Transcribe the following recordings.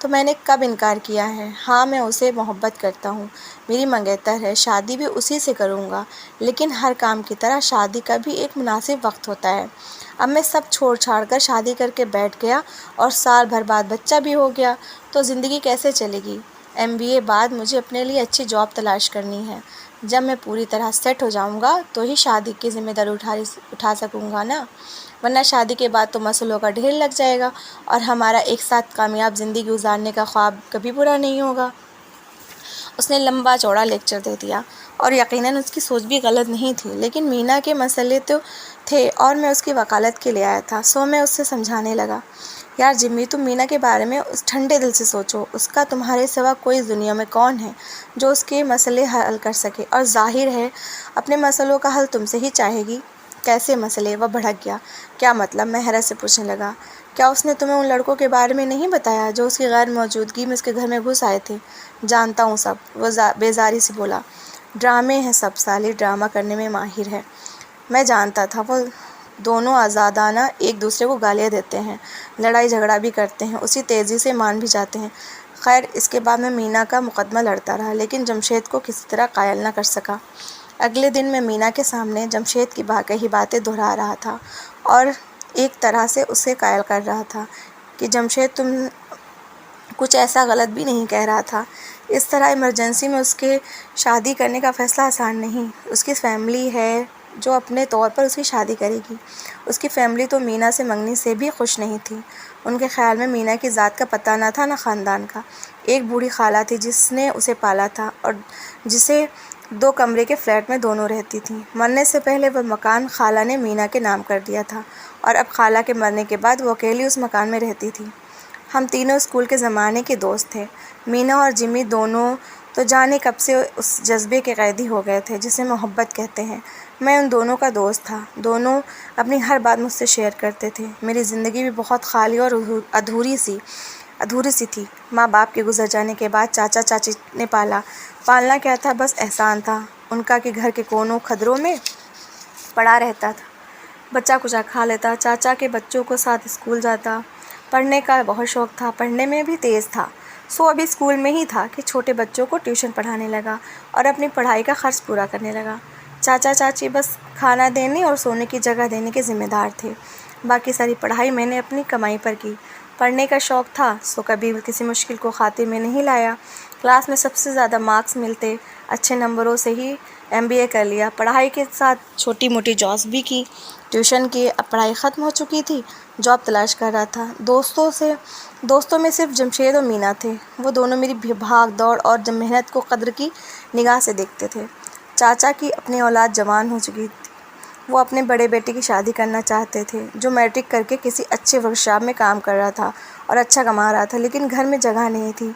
تو میں نے کب انکار کیا ہے؟ ہاں، میں اسے محبت کرتا ہوں، میری منگیتر ہے، شادی بھی اسی سے کروں گا، لیکن ہر کام کی طرح شادی کا بھی ایک مناسب وقت ہوتا ہے۔ اب میں سب چھوڑ چھاڑ کر شادی کر کے بیٹھ گیا اور سال بھر بعد بچہ بھی ہو گیا تو زندگی کیسے چلے گی؟ MBA بعد مجھے اپنے لیے اچھی جاب تلاش کرنی ہے۔ جب میں پوری طرح سیٹ ہو جاؤں گا تو ہی شادی کی ذمہ داری اٹھا سکوں گا نا، ورنہ شادی کے بعد تو مسئلوں کا ڈھیر لگ جائے گا اور ہمارا ایک ساتھ کامیاب زندگی گزارنے کا خواب کبھی پورا نہیں ہوگا۔ اس نے لمبا چوڑا لیکچر دے دیا اور یقیناً اس کی سوچ بھی غلط نہیں تھی، لیکن مینا کے مسئلے تو تھے اور میں اس کی وکالت کے لیے آیا تھا، سو میں اس سے سمجھانے لگا، یار جمی، تم مینا کے بارے میں اس ٹھنڈے دل سے سوچو، اس کا تمہارے سوا کوئی اس دنیا میں کون ہے جو اس کے مسئلے حل کر سکے، اور ظاہر ہے اپنے مسئلوں کا حل تم سے ہی چاہے گی۔ کیسے مسئلے؟ وہ بھڑک گیا۔ کیا مطلب؟ میں حیرت سے پوچھنے لگا۔ کیا اس نے تمہیں ان لڑکوں کے بارے میں نہیں بتایا جو اس کی غیر موجودگی میں اس کے گھر میں گھس آئے تھے؟ جانتا ہوں سب، وہ بیزاری سے بولا۔ ڈرامے ہیں سب، سالی ڈرامہ کرنے میں ماہر ہے۔ میں جانتا تھا، وہ دونوں آزادانہ ایک دوسرے کو گالیاں دیتے ہیں، لڑائی جھگڑا بھی کرتے ہیں، اسی تیزی سے مان بھی جاتے ہیں۔ خیر، اس کے بعد میں مینا کا مقدمہ لڑتا رہا، لیکن جمشید کو کسی طرح قائل نہ کر سکا۔ اگلے دن میں مینا کے سامنے جمشید کی کہی باتیں دہرا رہا تھا اور ایک طرح سے اسے قائل کر رہا تھا کہ جمشید تم کچھ ایسا غلط بھی نہیں کہہ رہا تھا۔ اس طرح ایمرجنسی میں اس کے شادی کرنے کا فیصلہ آسان نہیں۔ اس کی فیملی ہے جو اپنے طور پر اس کی شادی کرے گی۔ اس کی فیملی تو مینا سے منگنی سے بھی خوش نہیں تھی۔ ان کے خیال میں مینا کی ذات کا پتہ نہ تھا، نہ خاندان کا۔ ایک بوڑھی خالہ تھی جس نے اسے پالا تھا اور جسے 2 کمرے کے فلیٹ میں دونوں رہتی تھیں۔ مرنے سے پہلے وہ مکان خالہ نے مینا کے نام کر دیا تھا اور اب خالہ کے مرنے کے بعد وہ اکیلی اس مکان میں رہتی تھی۔ ہم تینوں اسکول کے زمانے کے دوست تھے۔ مینا اور جمی دونوں تو جانے کب سے اس جذبے کے قیدی ہو گئے تھے جسے محبت کہتے ہیں۔ میں ان دونوں کا دوست تھا، دونوں اپنی ہر بات مجھ سے شیئر کرتے تھے۔ میری زندگی بھی بہت خالی اور ادھوری سی تھی۔ ماں باپ کے گزر جانے کے بعد چاچا چاچی نے پالنا کیا تھا، بس احسان تھا ان کا کہ گھر کے کونوں کھدروں میں پڑا رہتا تھا، بچہ کچا کھا لیتا، چاچا کے بچوں کو ساتھ اسکول جاتا۔ پڑھنے کا بہت شوق تھا، پڑھنے میں بھی تیز تھا، سو ابھی اسکول میں ہی تھا کہ چھوٹے بچوں کو ٹیوشن پڑھانے لگا اور اپنی پڑھائی کا خرچ پورا کرنے لگا۔ چاچا چاچی بس کھانا دینے اور سونے کی جگہ دینے کے ذمہ دار تھے، باقی ساری پڑھائی میں نے اپنی کمائی پر کی۔ پڑھنے کا شوق تھا سو کبھی کسی مشکل کو خاطر میں نہیں لایا۔ کلاس میں سب سے زیادہ مارکس ملتے، اچھے نمبروں سے ہی MBA کر لیا۔ پڑھائی کے ساتھ چھوٹی موٹی جابس بھی کی، ٹیوشن کی۔ اب پڑھائی ختم ہو چکی تھی، جاب تلاش کر رہا تھا۔ دوستوں میں صرف جمشید اور مینا تھے، وہ دونوں میری بھاگ دوڑ اور محنت کو قدر کی نگاہ سے دیکھتے تھے۔ چاچا کی اپنی اولاد جوان ہو چکی تھی، وہ اپنے بڑے بیٹے کی شادی کرنا چاہتے تھے جو میٹرک کر کے کسی اچھے ورکشاپ میں کام کر رہا تھا اور اچھا کما رہا تھا، لیکن گھر میں جگہ نہیں تھی۔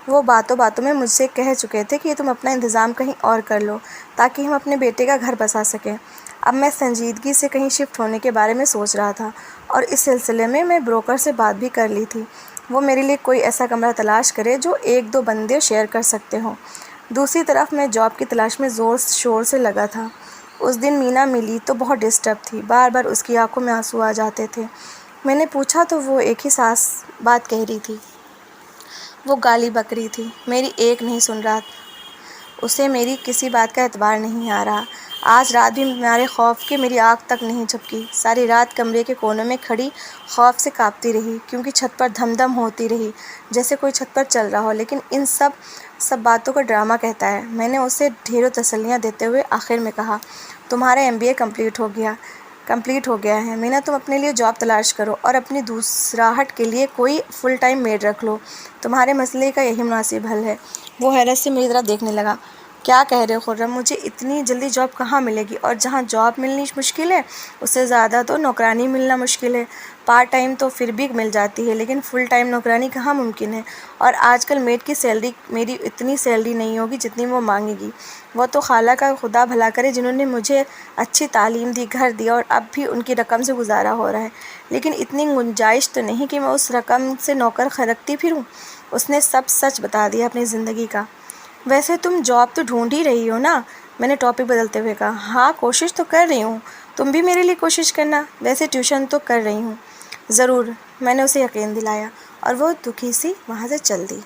وہ باتوں باتوں میں مجھ سے کہہ چکے تھے کہ تم اپنا انتظام کہیں اور کر لو تاکہ ہم اپنے بیٹے کا گھر بسا سکیں۔ اب میں سنجیدگی سے کہیں شفٹ ہونے کے بارے میں سوچ رہا تھا اور اس سلسلے میں بروکر سے بات بھی کر لی تھی، وہ میرے لیے کوئی ایسا کمرہ تلاش کرے جو 1-2 بندے شیئر کر سکتے ہوں۔ دوسری طرف میں جاب کی تلاش میں زور شور سے لگا تھا۔ اس دن مینا ملی تو بہت ڈسٹرب تھی، بار بار اس کی آنکھوں میں آنسو آ جاتے تھے۔ میں نے پوچھا تو وہ ایک ہی سانس بات کہہ رہی تھی، وہ گالی بک رہی تھی، میری ایک نہیں سن رہا، اسے میری کسی بات کا اعتبار نہیں آ رہا۔ آج رات بھی مارے خوف کے میری آنکھ تک نہیں جھپکی، ساری رات کمرے کے کونے میں کھڑی خوف سے کانپتی رہی، کیونکہ چھت پر دھم دھم ہوتی رہی جیسے کوئی چھت پر چل رہا ہو، لیکن ان سب باتوں کا ڈرامہ کہتا ہے۔ میں نے اسے ڈھیروں تسلیاں دیتے ہوئے آخر میں کہا، تمہارا MBA کمپلیٹ ہو گیا ہے مینا، تم اپنے لیے جاب تلاش کرو اور اپنی دوسراہٹ کے لیے کوئی فل ٹائم میڈ رکھ لو، تمہارے مسئلے کا یہی مناسب حل ہے۔ وہ حیرت سے میری طرف دیکھنے لگا۔ کیا کہہ رہے ہو خرم، مجھے اتنی جلدی جاب کہاں ملے گی، اور جہاں جاب ملنی مشکل ہے اس سے زیادہ تو نوکرانی ملنا مشکل ہے۔ پارٹ ٹائم تو پھر بھی مل جاتی ہے، لیکن فل ٹائم نوکرانی کہاں ممکن ہے، اور آج کل میڈ کی سیلری میری اتنی سیلری نہیں ہوگی جتنی وہ مانگے گی۔ وہ تو خالہ کا خدا بھلا کرے جنہوں نے مجھے اچھی تعلیم دی، گھر دیا، اور اب بھی ان کی رقم سے گزارا ہو رہا ہے، لیکن اتنی گنجائش تو نہیں کہ میں اس رقم سے نوکر خرچتی پھروں۔ اس نے سب سچ بتا دیا اپنی زندگی کا۔ ویسے تم جاب تو ڈھونڈ ہی رہی ہو نا، میں نے ٹاپک بدلتے ہوئے کہا۔ ہاں، کوشش تو کر رہی ہوں، تم بھی میرے لیے کوشش کرنا، ویسے ٹیوشن تو کر رہی ہوں۔ ضرور، میں نے اسے یقین دلایا اور وہ دکھی سی وہاں سے چل دی۔